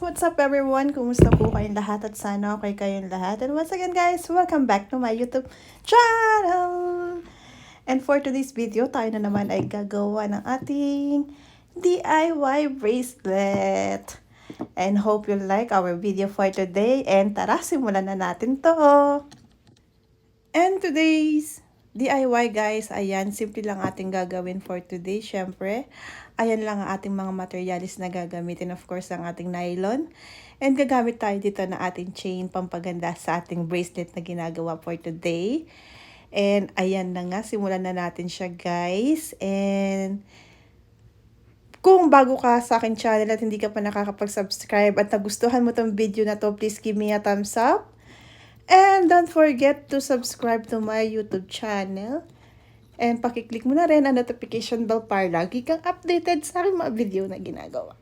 What's up everyone? Kumusta po kayong lahat at sana okay kayong lahat. And once again guys, welcome back to my YouTube channel! And for today's video, tayo na naman ay gagawa ng ating DIY bracelet. And hope you like our video for today. And tara, simulan na natin to! And today's DIY guys, ayan, simple lang ating gagawin for today. Syempre, ayan lang ang ating mga materialis na gagamitin. Of course, ang ating nylon. And gagamit tayo dito na ating chain pampaganda sa ating bracelet na ginagawa for today. And ayan na nga, simulan na natin siya guys. And kung bago ka sa akin channel at hindi ka pa nakakapag-subscribe at nagustuhan mo tong video na to, please give me a thumbs up. And don't forget to subscribe to my YouTube channel. And pakiclick mo na rin ang notification bell para lagi kang updated sa aking mga video na ginagawa.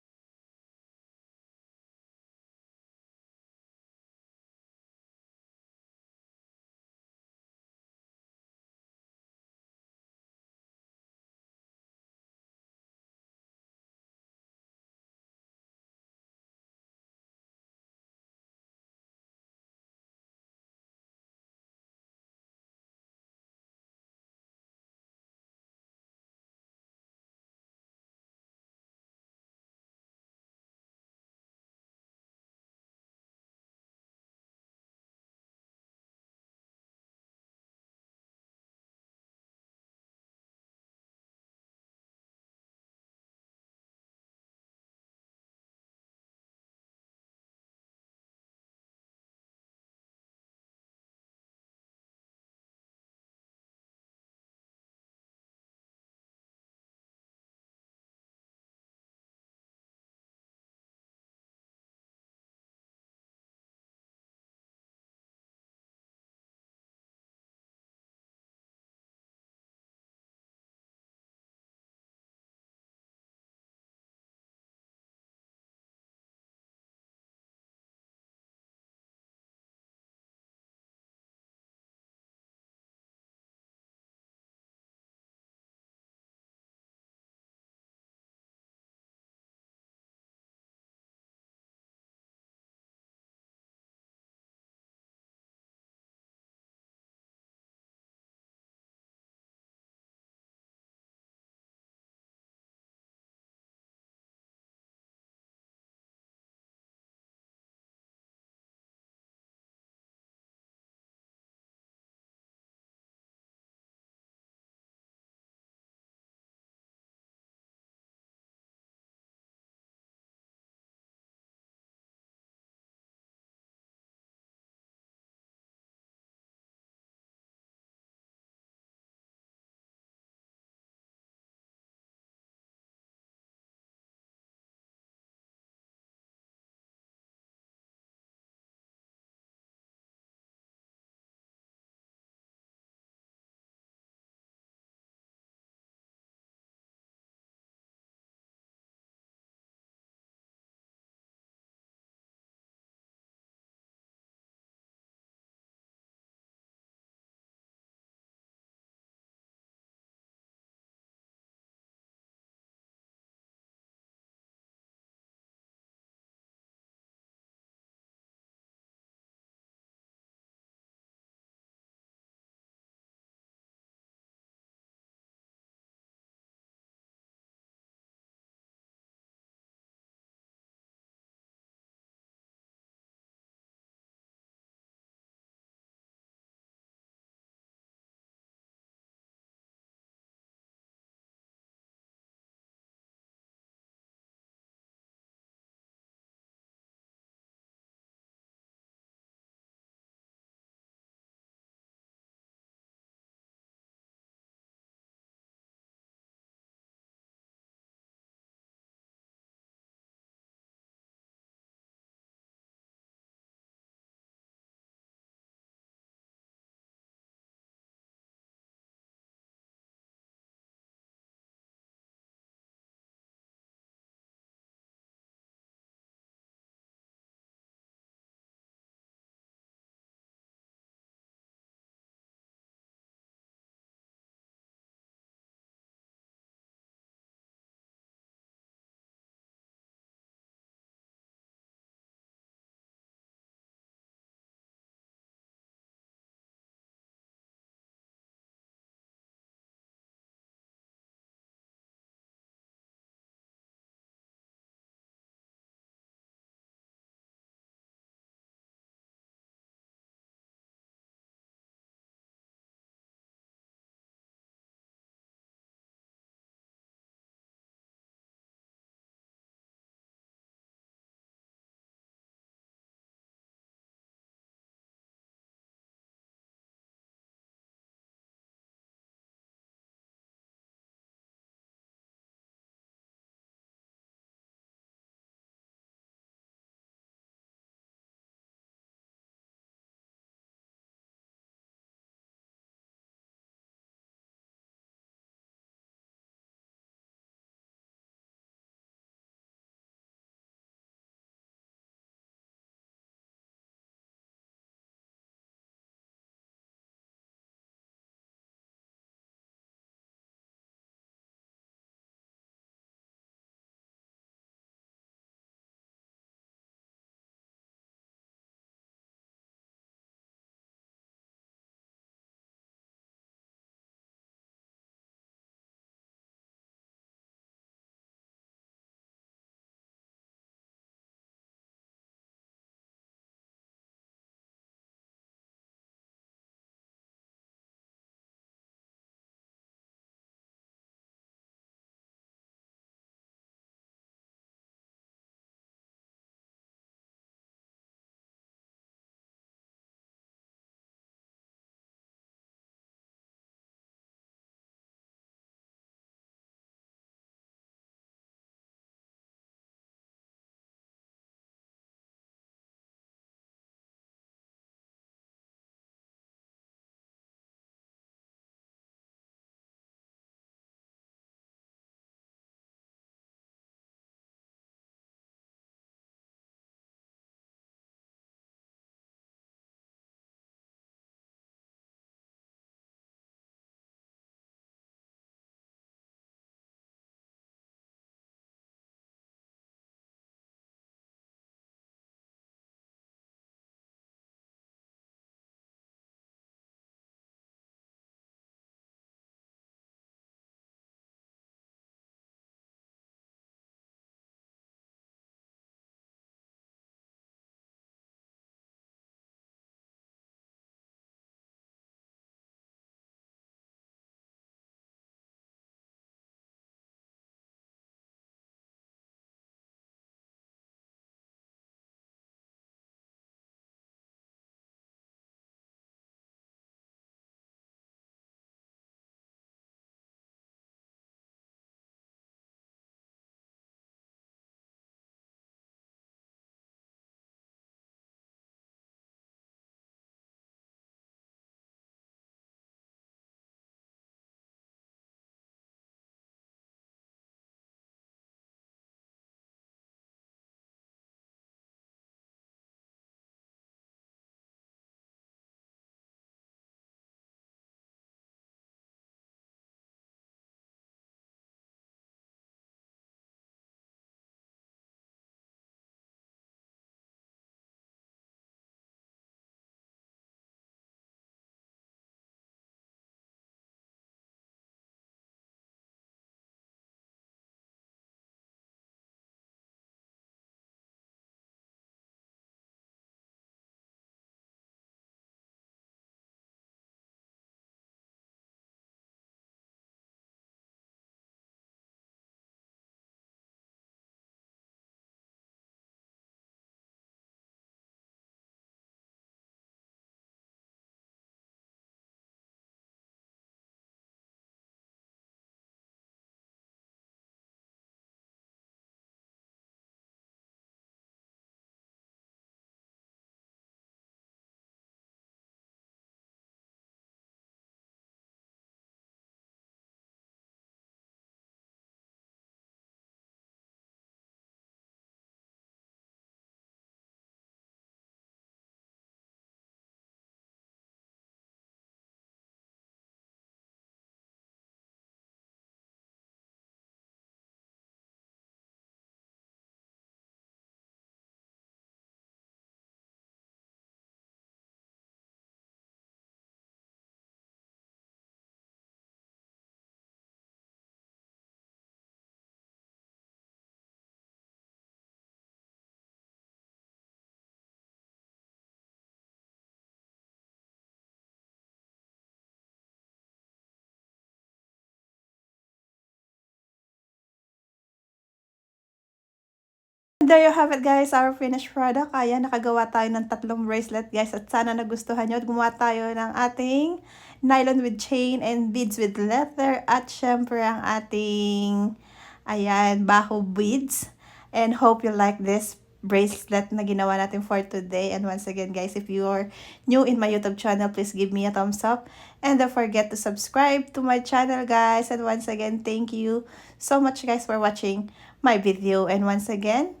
there you have it guys, our finished product. Ayan, nakagawa tayo ng 3 bracelet guys. At sana nagustuhan nyo. At gumawa tayo ng ating nylon with chain and beads with leather. At syempre ang ating, ayan, baho beads. And hope you like this bracelet na ginawa natin for today. And once again guys, if you are new in my YouTube channel, please give me a thumbs up. And don't forget to subscribe to my channel guys. And once again, thank you so much guys for watching my video. And once again,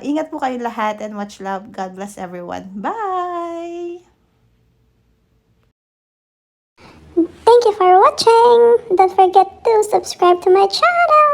ingat po kayo lahat and much love. God bless everyone. Bye! Thank you for watching. Don't forget to subscribe to my channel.